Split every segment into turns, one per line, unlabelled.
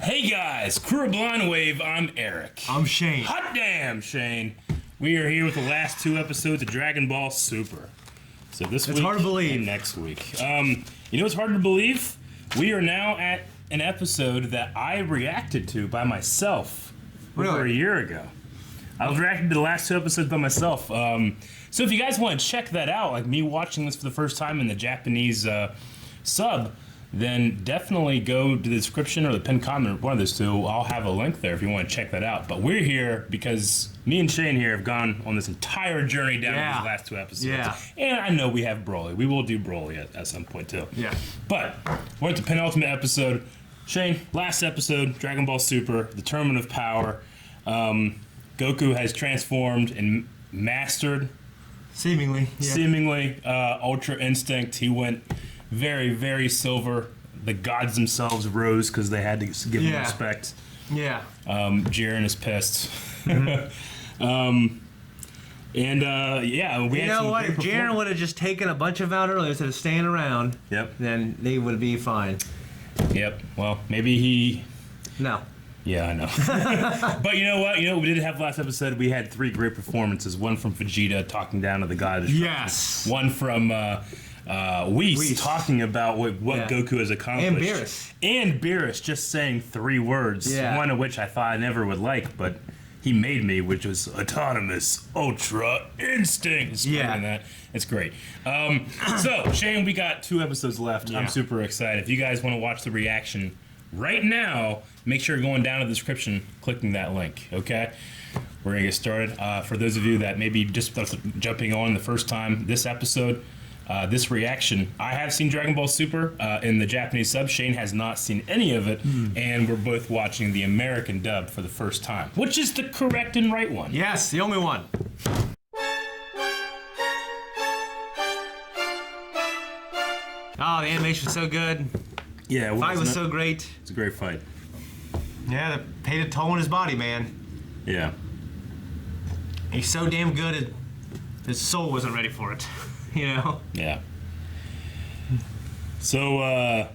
Hey guys, Crew of Blind Wave, I'm Eric.
I'm Shane.
Hot damn, Shane. We are here with the last two episodes of Dragon Ball Super. So this week
hard to believe.
and next week. You know what's hard to believe? We are now at an episode that I reacted to by myself over a year ago. I was reacting to the last two episodes by myself. So if you guys want to check that out, like me watching this for the first time in the Japanese sub, then definitely go to the description or the pinned comment, one of those two. I'll have a link there if you want to check that out. But we're here because me and Shane here have gone on this entire journey down these last two episodes.
Yeah.
And I know we have Broly. We will do Broly at some point too.
Yeah.
But we're at the penultimate episode. Shane, last episode, Dragon Ball Super, the Tournament of Power. Goku has transformed and mastered
Seemingly.
Ultra Instinct. He went very, very silver. The gods themselves rose because they had to give him respect.
Yeah.
Jiren is pissed. We
You know what? If Jiren would have just taken a bunch of out earlier instead of staying around, then they would be fine.
Yep. Well, maybe he.
No.
Yeah, I know. But you know what? We did have last episode. We had three great performances. One from Vegeta talking down to the god of destruction.
Yes.
One from Whis talking about what Goku has accomplished. And Beerus just saying three words.
Yeah.
One of which I thought I never would like, but he made me, which was autonomous ultra instinct. That. It's great. So Shane, we got 2 episodes left. I'm super excited. If you guys want to watch the reaction right now, make sure you're going down to the description, clicking that link, okay? We're going to get started. For those of you that maybe just jumping on the first time, this episode, this reaction, I have seen Dragon Ball Super in the Japanese sub. Shane has not seen any of it, and we're both watching the American dub for the first time, which is the correct and right one.
Yes, the only one. Oh, the animation's so good.
Yeah,
the fight was so great.
It's a great fight.
Yeah, they paid a toll on his body, man.
Yeah.
He's so damn good, his soul wasn't ready for it. You know?
Yeah. So, I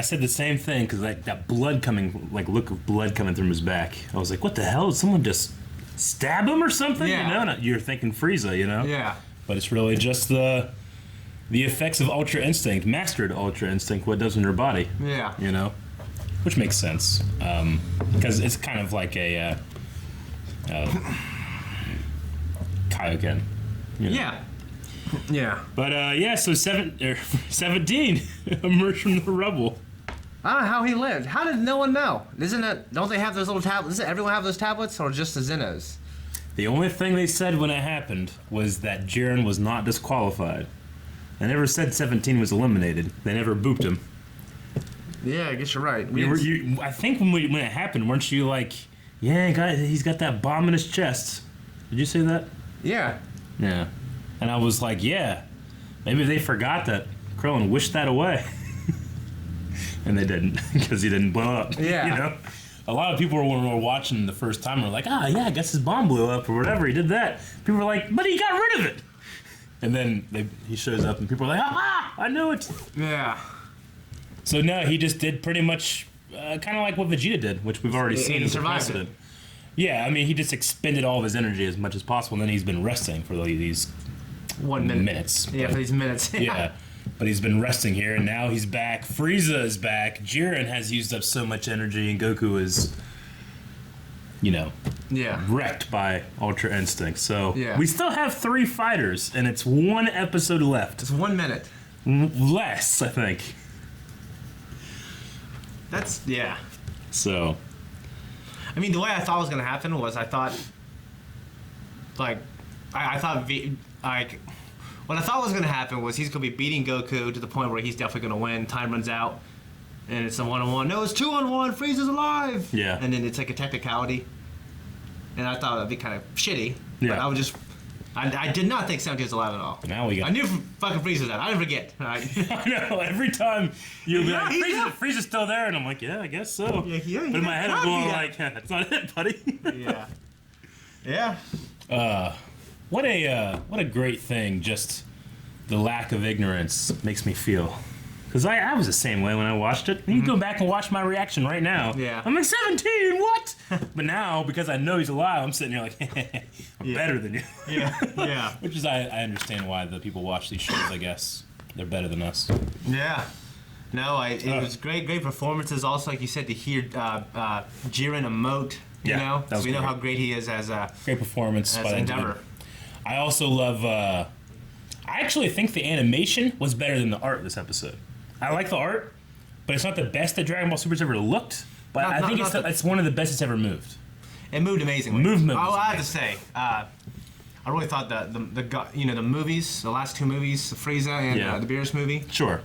said the same thing, because like that blood coming, like look of blood coming from his back. I was like, what the hell? Did someone just stab him or something?
Yeah.
You know, you're thinking Frieza, you know?
Yeah. But
it's really just the effects of Ultra Instinct, mastered Ultra Instinct, what it does in your body.
Yeah.
You know? Which makes sense. Because it's kind of like a Kaioken. You know?
Yeah. Yeah.
But so 17 emerged from the rubble.
I don't know how he lived. How did no one know? Don't they have those little tablets? Doesn't everyone have those tablets, or just the Zenos?
The only thing they said when it happened was that Jiren was not disqualified. They never said 17 was eliminated. They never booped him.
Yeah, I guess you're right.
I think when it happened, weren't you like, yeah, he's got that bomb in his chest. Did you say that?
Yeah.
Yeah. And I was like, yeah, maybe they forgot that Krillin wished that away. And they didn't, because he didn't blow up.
Yeah.
You know? A lot of people when we were watching the first time were like, I guess his bomb blew up or whatever, he did that. People were like, but he got rid of it. And then he shows up and people are like, I knew it.
Yeah.
So no, he just did pretty much kind of like what Vegeta did, which we've already seen as a precedent. Yeah, I mean, he just expended all of his energy as much as possible, and then he's been resting for these
1 minute.
minutes.
Yeah, for these minutes.
Yeah, but he's been resting here, and now he's back. Frieza is back. Jiren has used up so much energy, and Goku is, wrecked by Ultra Instinct. So we still have 3 fighters, and it's 1 episode left.
It's 1 minute.
Less, I think. So.
I mean, the way I thought it was going to happen was what I thought was going to happen was he's going to be beating Goku to the point where he's definitely going to win. Time runs out, and it's a 1-on-1. No, it's 2-on-1. Frieza's alive.
Yeah.
And then it's like a technicality, and I thought that'd be kind of shitty. Yeah. But I did not think 17 was alive at all.
Now we got.
I knew fucking Frieza's out. I didn't forget. Right?
I know. Every time you'll be like, Frieza's still there, and I'm like, yeah, I guess so.
Yeah,
but in my head, I'm going like, that's not it, buddy.
Yeah. Yeah.
What a great thing. Just the lack of ignorance makes me feel. Because I was the same way when I watched it. You can go back and watch my reaction right now.
Yeah.
I'm like, 17, what? But now, because I know he's alive, I'm sitting here like, I'm better than you.
Yeah.
Which is, I understand why the people watch these shows, I guess. They're better than us.
Yeah. No, it was great performances. Also, like you said, to hear Jiren emote, you know?
That was
we know
great.
how great he is as a
Great performance by
Endeavor.
I also love, I actually think the animation was better than the art this episode. I like the art, but it's not the best that Dragon Ball Super's ever looked. But I think it's one of the best it's ever moved.
It moved amazingly.
Movement.
I have to say, I really thought the movies, the last two movies, the Frieza and the Beerus movie.
Sure.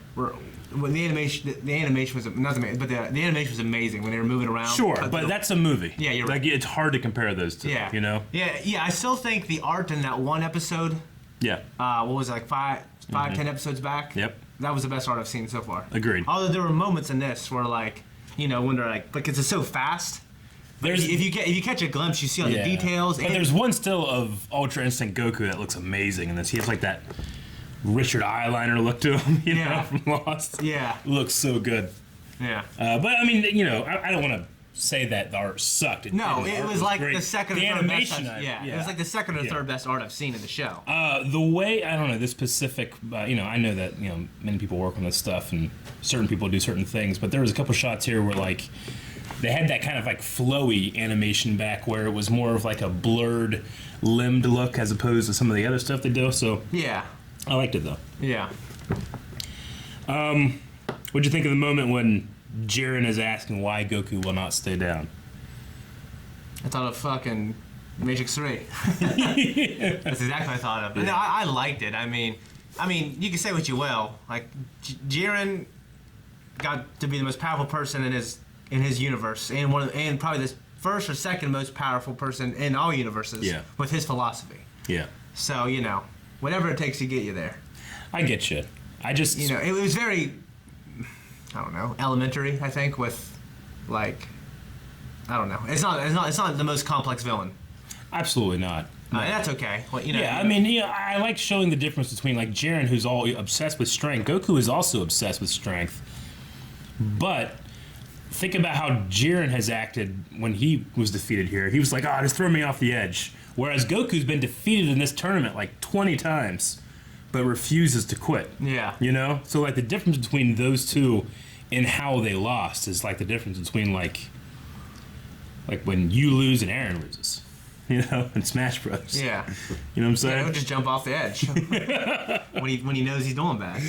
When the animation was not amazing, but the animation was amazing when they were moving around.
Sure, but that's a movie.
Yeah, you're right.
Like, it's hard to compare those two.
Yeah.
You know.
Yeah. I still think the art in that one episode.
Yeah.
What was it, like 10 episodes back?
Yep.
That was the best art I've seen so far.
Agreed.
Although there were moments in this where, like, when they're like, because it's so fast. If you catch a glimpse, you see all the details.
But there's one still of Ultra Instinct Goku that looks amazing in this. He has like that Richard eyeliner look to him, you know, from Lost.
Yeah.
Looks so good.
Yeah.
But I mean, I don't want to say that the art sucked.
It was like
great.
the second or
the
third
animation,
best. It was like the second or third best art I've seen in the show.
The way, I don't know, this specific, I know that, many people work on this stuff and certain people do certain things, but there was a couple shots here where, like, they had that kind of, like, flowy animation back where it was more of, like, a blurred, limbed look as opposed to some of the other stuff they do, so.
Yeah.
I liked it, though.
Yeah.
What'd you think of the moment when Jiren is asking why Goku will not stay down?
I thought of fucking Matrix 3. That's exactly what I thought of.
Yeah.
No, I liked it. I mean, you can say what you will. Like, Jiren got to be the most powerful person in his universe, and probably the first or second most powerful person in all universes.
Yeah.
With his philosophy.
Yeah.
So whatever it takes to get you there.
I get you. I just...
it was very, I don't know, elementary, I think, with, like, I don't know. It's not the most complex villain.
Absolutely not. No.
And that's okay. Well,
I like showing the difference between, like, Jiren, who's all obsessed with strength. Goku is also obsessed with strength. But think about how Jiren has acted when he was defeated here. He was like, just throw me off the edge. Whereas Goku's been defeated in this tournament like 20 times, but refuses to quit.
Yeah.
So, like, the difference between those two and how they lost is like the difference between, like when you lose and Aaron loses. In Smash Bros.
Yeah.
You know what I'm saying?
He'll just jump off the edge when he knows he's doing bad.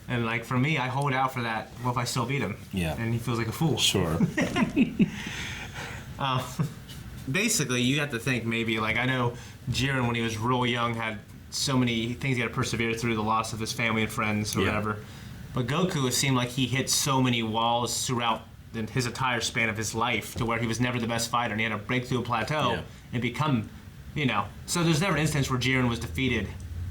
And, like, for me, I hold out for that. What if I still beat him?
Yeah.
And he feels like a fool.
Sure.
Basically, you have to think maybe, like, I know Jiren, when he was real young, had so many things he had to persevere through, the loss of his family and friends or whatever. But Goku, it seemed like he hit so many walls throughout his entire span of his life to where he was never the best fighter, and he had to break through a plateau and become, So there's never an instance where Jiren was defeated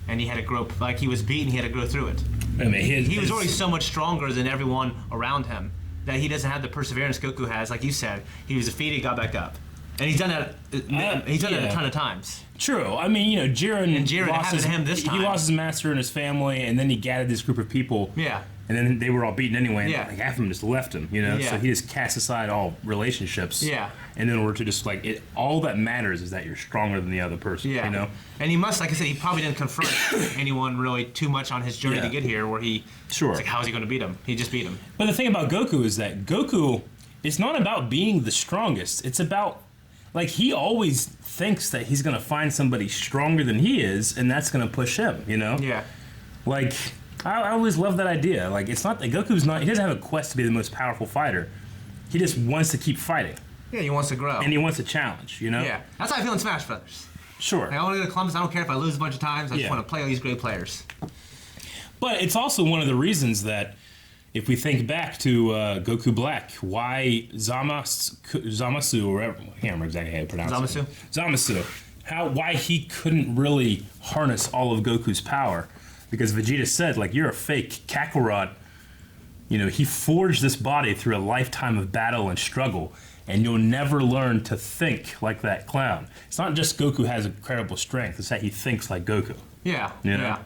and he had to grow, like, he was beaten, he had to grow through it.
I mean,
he was already so much stronger than everyone around him that he doesn't have the perseverance Goku has. Like you said, he was defeated, got back up. And he's done that. He's done it a ton of times.
True. I mean, Jiren
lost
he lost his master and his family, and then he gathered this group of people.
Yeah.
And then they were all beaten anyway. And
Yeah.
like half of them just left him.
Yeah.
So he just cast aside all relationships.
Yeah.
And in order to just all that matters is that you're stronger than the other person.
Yeah. And he must, like I said, he probably didn't confront anyone really too much on his journey to get here, where he.
Sure.
It's like, how is he going to beat him? He just beat him.
But the thing about Goku is that Goku, it's not about being the strongest. It's about, like, he always thinks that he's going to find somebody stronger than he is, and that's going to push him,
Yeah.
Like, I always love that idea. Like, it's not that he doesn't have a quest to be the most powerful fighter. He just wants to keep fighting.
Yeah, he wants to grow.
And he wants a challenge,
Yeah. That's how I feel in Smash Brothers.
Sure.
I want to go to Columbus. I don't care if I lose a bunch of times. I just
Yeah.
want to play all these great players.
But it's also one of the reasons that, if we think back to Goku Black, why Zamasu, or whatever, I can't remember exactly how you pronounce it. Zamasu. Why he couldn't really harness all of Goku's power. Because Vegeta said, like, you're a fake Kakarot. He forged this body through a lifetime of battle and struggle, and you'll never learn to think like that clown. It's not just Goku has incredible strength, it's that he thinks like Goku.
Yeah.
Yeah.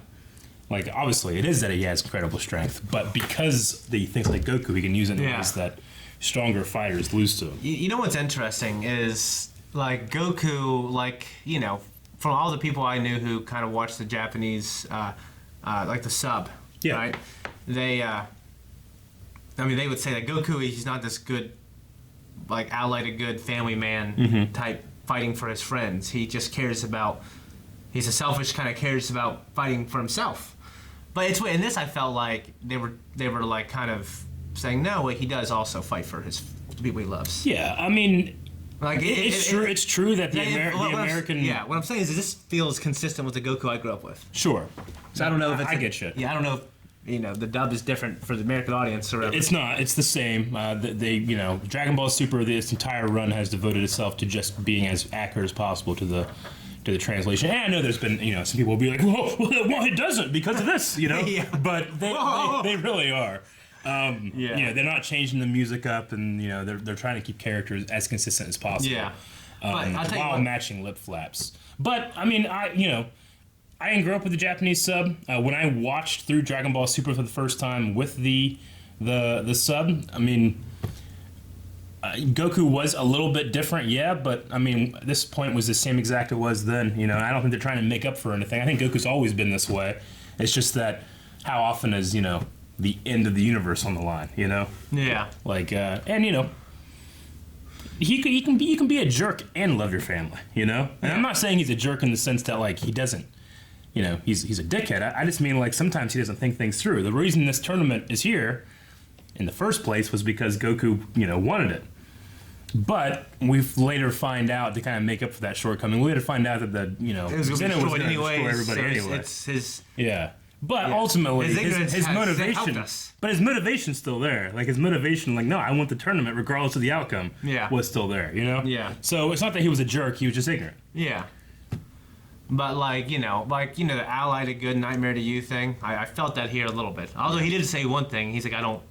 Like, obviously, it is that he has incredible strength, but because he thinks like Goku, he can use it in ways that stronger fighters lose to him.
You know what's interesting is, like, Goku, like, you know, from all the people I knew who kind of watched the Japanese, like the sub, right? They, I mean, they would say that Goku, he's not this good, like, allied a good family man type fighting for his friends. He just cares about, he's a selfish kind of cares about fighting for himself. But it's in this I felt like they were like kind of saying no, he does also fight for the people he loves.
Yeah, I mean,
like
it's true that the American.
Yeah, what I'm saying is this feels consistent with the Goku I grew up with.
Sure.
So I don't know if
I get you.
Yeah, I don't know if the dub is different for the American audience or whatever.
It's not. It's the same. They Dragon Ball Super, this entire run has devoted itself to just being as accurate as possible to the translation. And I know there's been, some people will be like, well, it doesn't because of this,
Yeah.
But they really are. They're not changing the music up, and they're trying to keep characters as consistent as possible.
Yeah.
While matching lip flaps. But I mean, I didn't grow up with the Japanese sub. When I watched through Dragon Ball Super for the first time with the sub, I mean, Goku was a little bit different, but I mean, this point was the same exact it was then. I don't think they're trying to make up for anything. I think Goku's always been this way. It's just that how often is the end of the universe on the line?
Yeah.
Like you can be a jerk and love your family. And I'm not saying he's a jerk in the sense that like he doesn't. He's a dickhead. I just mean like sometimes he doesn't think things through. The reason this tournament is here in the first place was because Goku, wanted it. But we later find out to kind of make up for that shortcoming. We later find out that
it was going to destroy
everybody
so
anyway.
It's his.
Yeah. But ultimately, his motivation. But his motivation's still there. Like his motivation, like no, I want the tournament regardless of the outcome.
Yeah.
Was still there.
Yeah.
So it's not that he was a jerk. He was just ignorant.
Yeah. But the ally to good, nightmare to you thing, I felt that here a little bit. Although he did say one thing. He's like, I don't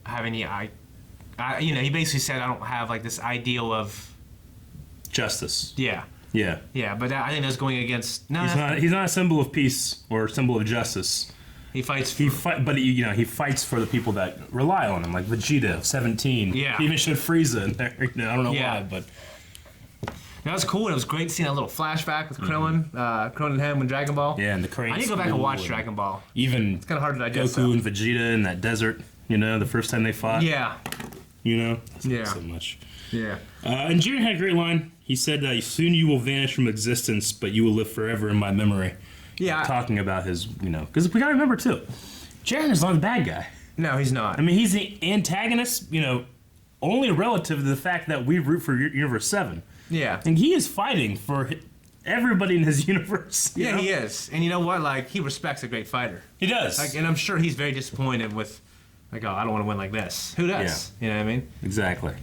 have any. He basically said I don't have like this ideal of
justice.
Yeah.
Yeah.
Yeah, but I think that's going against. No,
he's not a symbol of peace or a symbol of justice.
He fights.
He fights for the people that rely on him, like Vegeta, 17.
Yeah.
He even showed Frieza in there. I don't know why, but.
That was cool. It was great seeing that little flashback with Krillin, Krillin and him in Dragon Ball.
Yeah, and the crane.
I need to go back and watch Dragon Ball.
Even
it's kind of hard to digest.
Goku and Vegeta in that desert. The first time they fought.
Yeah.
So much.
Yeah.
And Jiren had a great line. He said, "Soon you will vanish from existence, but you will live forever in my memory."
Yeah.
Talking about his, because we gotta remember too, Jiren is not the bad guy.
No, he's not.
I mean, he's the antagonist. Only relative to the fact that we root for Universe 7.
Yeah.
And he is fighting for everybody in his universe.
Yeah, he is. And you know what? Like, he respects a great fighter.
He does.
Like, and I'm sure he's very disappointed with, like, oh, I don't want to win like this. Who does? Yeah. You know what I mean?
Exactly.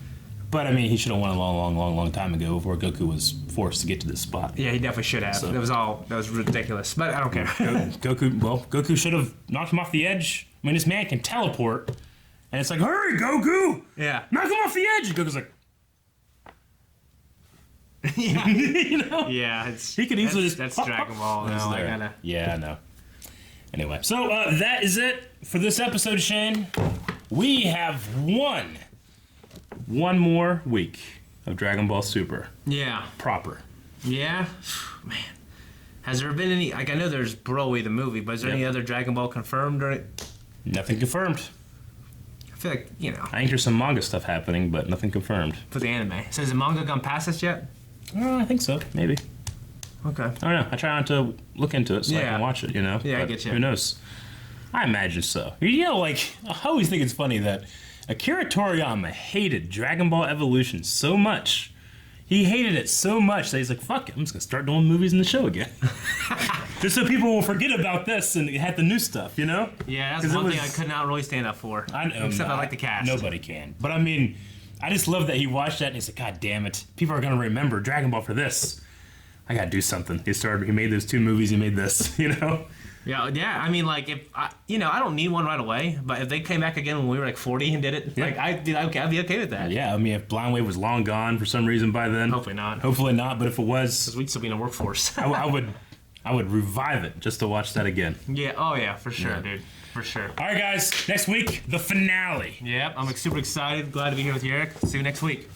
But, I mean, he should have won a long time ago before Goku was forced to get to this spot.
Yeah, he definitely should have. So. That was ridiculous. But I don't care.
Goku should have knocked him off the edge. I mean, this man can teleport. And it's like, hurry, Goku!
Yeah.
Knock him off the edge! And Goku's like...
Yeah. Yeah,
he could easily
that's Dragon Ball. No,
Yeah, I know. Anyway, so that is it for this episode, Shane. We have one more week of Dragon Ball Super.
Yeah.
Proper.
Yeah. Man. Has there been any, like, I know there's Broly the movie, but is there any other Dragon Ball confirmed or?
Nothing confirmed.
I feel like,
I think there's some manga stuff happening, but nothing confirmed.
For the anime. So has the manga gone past us yet?
I think so, maybe.
Okay.
I don't know. I try not to look into it so I can watch it,
Yeah,
but
I get you.
Who knows? I imagine so. I always think it's funny that Akira Toriyama hated Dragon Ball Evolution so much. He hated it so much that he's like, fuck it, I'm just going to start doing movies in the show again. Just so people will forget about this and have the new stuff,
Yeah, that's one thing I could not really stand up for.
I know.
Except I like the cast.
Nobody can. But I mean, I just love that he watched that and he's like, God damn it. People are going to remember Dragon Ball for this. I got to do something. He made those 2 movies, he made this,
Yeah, I mean, like, if, I don't need one right away, but if they came back again when we were like 40 and did it, I'd be okay with that.
Yeah, I mean, if Blind Wave was long gone for some reason by then.
Hopefully not.
But if it was.
Because we'd still be in a workforce.
I I would revive it just to watch that again.
Yeah. Oh yeah, for sure, dude. For sure.
All right, guys. Next week, the finale.
Yep. I'm super excited. Glad to be here with you, Eric. See you next week.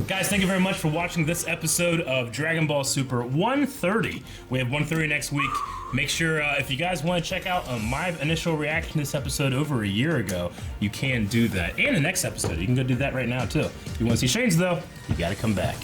Guys, thank you very much for watching this episode of Dragon Ball Super 130. We have 130 next week. Make sure, if you guys want to check out my initial reaction to this episode over a year ago, you can do that. And the next episode, you can go do that right now, too. If you want to see Shane's, though, you got to come back.